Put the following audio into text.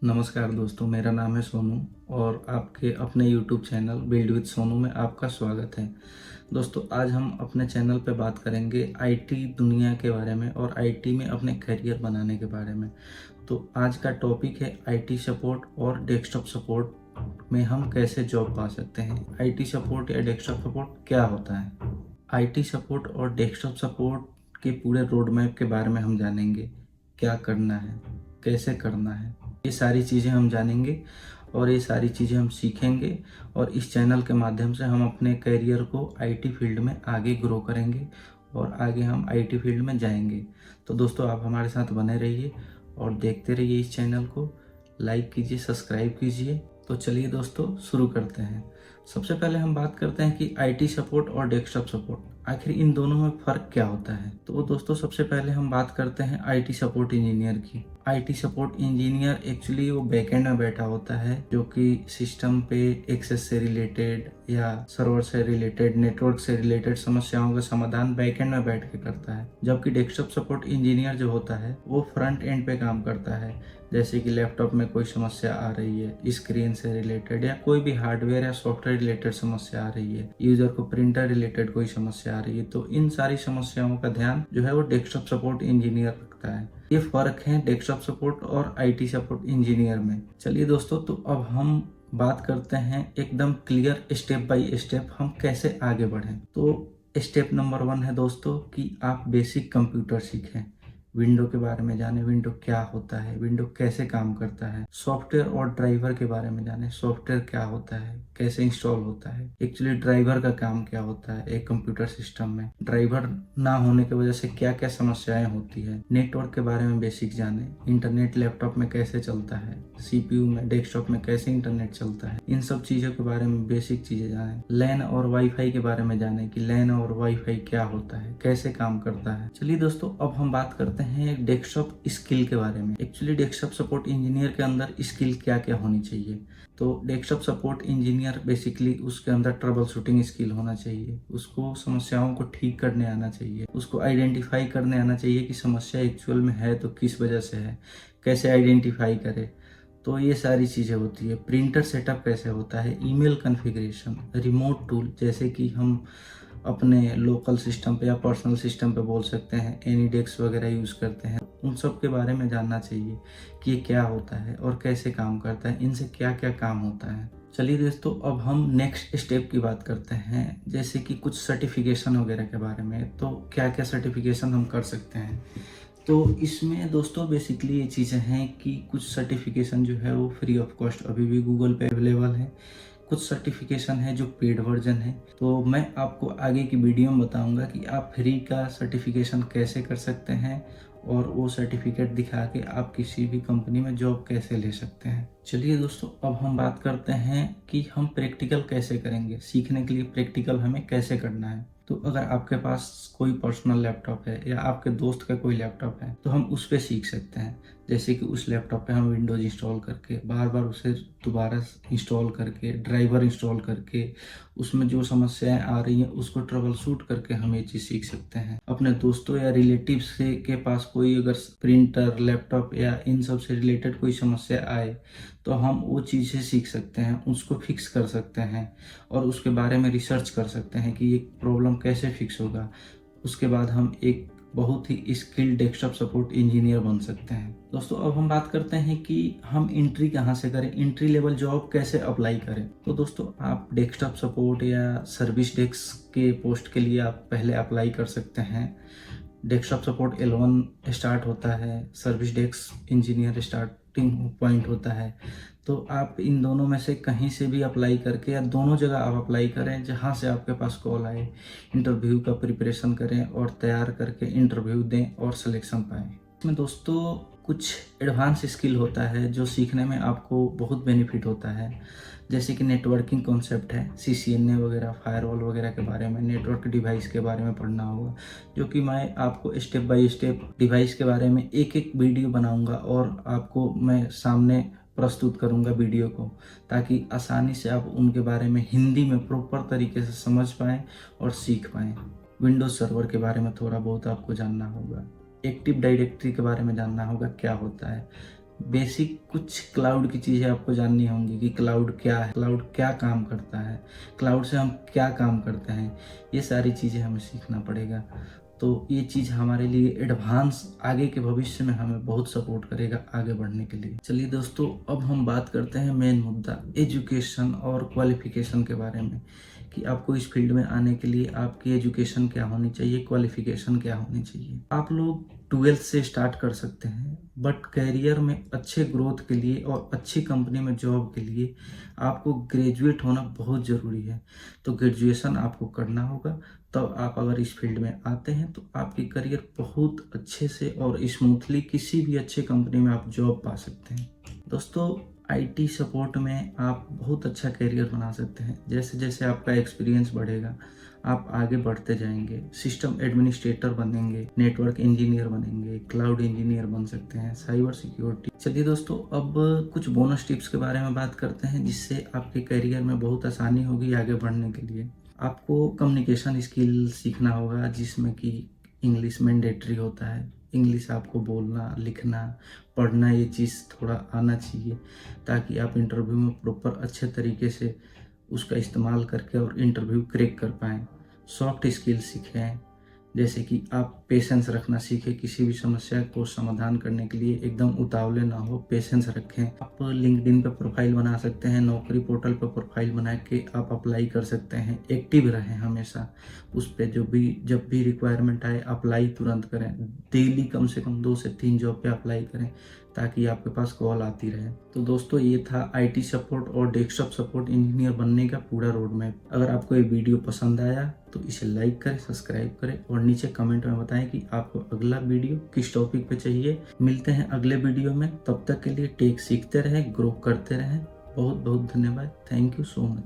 नमस्कार दोस्तों, मेरा नाम है सोनू और आपके अपने YouTube channel build with Sonu में आपका स्वागत है। दोस्तों, आज हम अपने चैनल पे बात करेंगे आईटी दुनिया के बारे में और आईटी में अपने करियर बनाने के बारे में। तो आज का टॉपिक है आईटी सपोर्ट और डेस्कटॉप सपोर्ट में हम कैसे जॉब पा सकते हैं। आईटी सपोर्ट या डेस्कटॉप सपोर्ट क्या होता है? आईटी सपोर्ट और डेस्कटॉप सपोर्ट के पूरे रोड मैप के बारे में हम जानेंगे। क्या करना है, कैसे करना है, ये सारी चीज़ें हम जानेंगे और ये सारी चीज़ें हम सीखेंगे और इस चैनल के माध्यम से हम अपने करियर को आईटी फील्ड में आगे ग्रो करेंगे और आगे हम आईटी फील्ड में जाएंगे। तो दोस्तों, आप हमारे साथ बने रहिए और देखते रहिए इस चैनल को। लाइक कीजिए, सब्सक्राइब कीजिए। तो चलिए दोस्तों, शुरू करते हैं। सबसे पहले हम बात करते हैं कि आईटी सपोर्ट और डेस्कटॉप सपोर्ट आखिर इन दोनों में फ़र्क क्या होता है। तो दोस्तों, सबसे पहले हम बात करते हैं आईटी सपोर्ट इंजीनियर की। आईटी सपोर्ट इंजीनियर एक्चुअली वो बैकएंड में बैठा होता है, जो कि सिस्टम पे एक्सेस से रिलेटेड या सर्वर से रिलेटेड, नेटवर्क से रिलेटेड समस्याओं का समाधान बैकएंड में बैठ के करता है। जबकि डेस्कटॉप सपोर्ट इंजीनियर जो होता है वो फ्रंट एंड पे काम करता है। जैसे कि लैपटॉप में कोई समस्या आ रही है स्क्रीन से रिलेटेड, या कोई भी हार्डवेयर या सॉफ्टवेयर रिलेटेड समस्या आ रही है, यूजर को प्रिंटर रिलेटेड कोई समस्या आ रही है, तो इन सारी समस्याओं का ध्यान जो है वो डेस्कटॉप सपोर्ट इंजीनियर रखता है। ये फर्क है डेस्कटॉप सपोर्ट और आईटी सपोर्ट इंजीनियर में। चलिए दोस्तों, तो अब हम बात करते हैं एकदम क्लियर स्टेप बाय स्टेप हम कैसे आगे बढ़ें। तो स्टेप नंबर 1 है दोस्तों कि आप बेसिक कंप्यूटर सीखें। विंडो के बारे में जाने, विंडो क्या होता है, विंडो कैसे काम करता है। सॉफ्टवेयर और ड्राइवर के बारे में जाने, सॉफ्टवेयर क्या होता है, कैसे इंस्टॉल होता है, एक्चुअली ड्राइवर का काम क्या होता है एक कंप्यूटर सिस्टम में, ड्राइवर ना होने की वजह से क्या क्या समस्याएं होती है। नेटवर्क के बारे में बेसिक जाने, इंटरनेट लैपटॉप में कैसे चलता है, सीपीयू में, डेस्कटॉप में कैसे इंटरनेट चलता है, इन सब चीजों के बारे में बेसिक चीजें जाने। लैन और वाईफाई के बारे में जाने कि लैन और वाईफाई क्या होता है, कैसे काम करता है। चलिए दोस्तों, अब हम बात करते हैं डेस्कटॉप स्किल के बारे में। एक्चुअली डेस्कटॉप सपोर्ट इंजीनियर के अंदर स्किल क्या क्या होनी चाहिए। तो डेस्कटॉप सपोर्ट इंजीनियर बेसिकली उसके अंदर ट्रबल शूटिंग स्किल होना चाहिए, उसको समस्याओं को ठीक करने आना चाहिए, उसको आइडेंटिफाई करने आना चाहिए कि समस्या एक्चुअल में है तो किस वजह से है, कैसे आइडेंटिफाई करे। तो ये सारी चीज़ें होती है। प्रिंटर सेटअप कैसे होता है, ईमेल कॉन्फ़िगरेशन, रिमोट टूल जैसे कि हम अपने लोकल सिस्टम पे या पर्सनल सिस्टम पे बोल सकते हैं एनीडेस्क वगैरह यूज़ करते हैं, उन सब के बारे में जानना चाहिए कि ये क्या होता है और कैसे काम करता है, इनसे क्या क्या काम होता है। चलिए दोस्तों, अब हम नेक्स्ट स्टेप की बात करते हैं, जैसे कि कुछ सर्टिफिकेशन वगैरह के बारे में। तो क्या क्या सर्टिफिकेशन हम कर सकते हैं। तो इसमें दोस्तों बेसिकली ये चीज़ें हैं कि कुछ सर्टिफिकेशन जो है वो फ्री ऑफ कॉस्ट अभी भी गूगल पे अवेलेबल है, कुछ सर्टिफिकेशन है जो पेड वर्जन है। तो मैं आपको आगे की वीडियो में बताऊंगा कि आप फ्री का सर्टिफिकेशन कैसे कर सकते हैं और वो सर्टिफिकेट दिखा के आप किसी भी कंपनी में जॉब कैसे ले सकते हैं। चलिए दोस्तों, अब हम बात करते हैं कि हम प्रैक्टिकल कैसे करेंगे, सीखने के लिए प्रैक्टिकल हमें कैसे करना है। तो अगर आपके पास कोई पर्सनल लैपटॉप है या आपके दोस्त का कोई लैपटॉप है तो हम उस पर सीख सकते हैं। जैसे कि उस लैपटॉप पे हम विंडोज इंस्टॉल करके बार बार उसे दोबारा इंस्टॉल करके, ड्राइवर इंस्टॉल करके, उसमें जो समस्याएं आ रही हैं उसको ट्रबल शूट करके हम ये चीज़ सीख सकते हैं। अपने दोस्तों या रिलेटिव्स से के पास कोई अगर प्रिंटर, लैपटॉप या इन सब से रिलेटेड कोई समस्या आए तो हम वो चीज़ें सीख सकते हैं, उसको फिक्स कर सकते हैं और उसके बारे में रिसर्च कर सकते हैं कि ये प्रॉब्लम कैसे फिक्स होगा। उसके बाद हम एक बहुत ही स्किल्ड डेस्कटॉप सपोर्ट इंजीनियर बन सकते हैं। दोस्तों, अब हम बात करते हैं कि हम एंट्री कहाँ से करें, एंट्री लेवल जॉब कैसे अप्लाई करें। तो दोस्तों, आप डेस्कटॉप सपोर्ट या सर्विस डेस्क के पोस्ट के लिए आप पहले अप्लाई कर सकते हैं। डेस्कटॉप सपोर्ट L1 स्टार्ट होता है, service desk engineer starting point होता है। तो आप इन दोनों में से कहीं से भी अप्लाई करके या दोनों जगह आप अप्लाई करें जहां से आपके पास कॉल आए। इंटरव्यू का प्रिपरेशन करें और तैयार करके इंटरव्यू दें और सिलेक्शन पाएं। इसमें दोस्तों कुछ एडवांस स्किल होता है जो सीखने में आपको बहुत बेनिफिट होता है। जैसे कि नेटवर्किंग कॉन्सेप्ट है, CCNA वगैरह, फायरवॉल वगैरह के बारे में, नेटवर्क डिवाइस के बारे में पढ़ना होगा, जो कि मैं आपको स्टेप बाय स्टेप डिवाइस के बारे में एक एक वीडियो बनाऊंगा और आपको मैं सामने प्रस्तुत करूंगा वीडियो को, ताकि आसानी से आप उनके बारे में हिंदी में प्रॉपर तरीके से समझ पाएँ और सीख पाएँ। विंडोज सर्वर के बारे में थोड़ा बहुत आपको जानना होगा, एक्टिव डायरेक्टरी के बारे में जानना होगा क्या होता है, बेसिक कुछ क्लाउड की चीज़ें आपको जाननी होंगी कि क्लाउड क्या है, क्लाउड क्या काम करता है, क्लाउड से हम क्या काम करते हैं, ये सारी चीज़ें हमें सीखना पड़ेगा। तो ये चीज़ हमारे लिए एडवांस आगे के भविष्य में हमें बहुत सपोर्ट करेगा आगे बढ़ने के लिए। चलिए दोस्तों, अब हम बात करते हैं मेन मुद्दा एजुकेशन और क्वालिफिकेशन के बारे में, कि आपको इस फील्ड में आने के लिए आपकी एजुकेशन क्या होनी चाहिए, क्वालिफिकेशन क्या होनी चाहिए। आप लोग 12th से स्टार्ट कर सकते हैं, बट करियर में अच्छे ग्रोथ के लिए और अच्छी कंपनी में जॉब के लिए आपको ग्रेजुएट होना बहुत ज़रूरी है। तो ग्रेजुएशन आपको करना होगा, तब आप अगर इस फील्ड में आते हैं तो आपकी करियर बहुत अच्छे से और स्मूथली किसी भी अच्छे कंपनी में आप जॉब पा सकते हैं। दोस्तों, आईटी सपोर्ट में आप बहुत अच्छा करियर बना सकते हैं। जैसे जैसे आपका एक्सपीरियंस बढ़ेगा, आप आगे बढ़ते जाएंगे, सिस्टम एडमिनिस्ट्रेटर बनेंगे, नेटवर्क इंजीनियर बनेंगे, क्लाउड इंजीनियर बन सकते हैं, साइबर सिक्योरिटी। चलिए दोस्तों, अब कुछ बोनस टिप्स के बारे में बात करते हैं जिससे आपके करियर में बहुत आसानी होगी आगे बढ़ने के लिए। आपको कम्युनिकेशन स्किल सीखना होगा, जिसमें कि इंग्लिश मैंडेटरी होता है। इंग्लिश आपको बोलना, लिखना, पढ़ना, ये चीज़ थोड़ा आना चाहिए, ताकि आप इंटरव्यू में प्रॉपर अच्छे तरीके से उसका इस्तेमाल करके और इंटरव्यू क्रैक कर पाएँ। सॉफ्ट स्किल सीखें, जैसे कि आप पेशेंस रखना सीखें, किसी भी समस्या को समाधान करने के लिए एकदम उतावले ना हो, पेशेंस रखें। आप लिंक्डइन पे प्रोफाइल बना सकते हैं, नौकरी पोर्टल पे प्रोफाइल बना के आप अप्लाई कर सकते हैं। एक्टिव रहें हमेशा, उस पे जब भी रिक्वायरमेंट आए अप्लाई तुरंत करें। डेली कम से कम 2 से 3 जॉब पे अप्लाई करें, ताकि आपके पास कॉल आती रहे। तो दोस्तों, ये था आईटी सपोर्ट और डेस्कटॉप सपोर्ट इंजीनियर बनने का पूरा रोड मैप। अगर आपको ये वीडियो पसंद आया तो इसे लाइक करें, सब्सक्राइब करें और नीचे कमेंट में बताएं कि आपको अगला वीडियो किस टॉपिक पे चाहिए। मिलते हैं अगले वीडियो में, तब तक के लिए टेक सीखते रहें, ग्रो करते रहें। बहुत बहुत धन्यवाद। Thank you so much.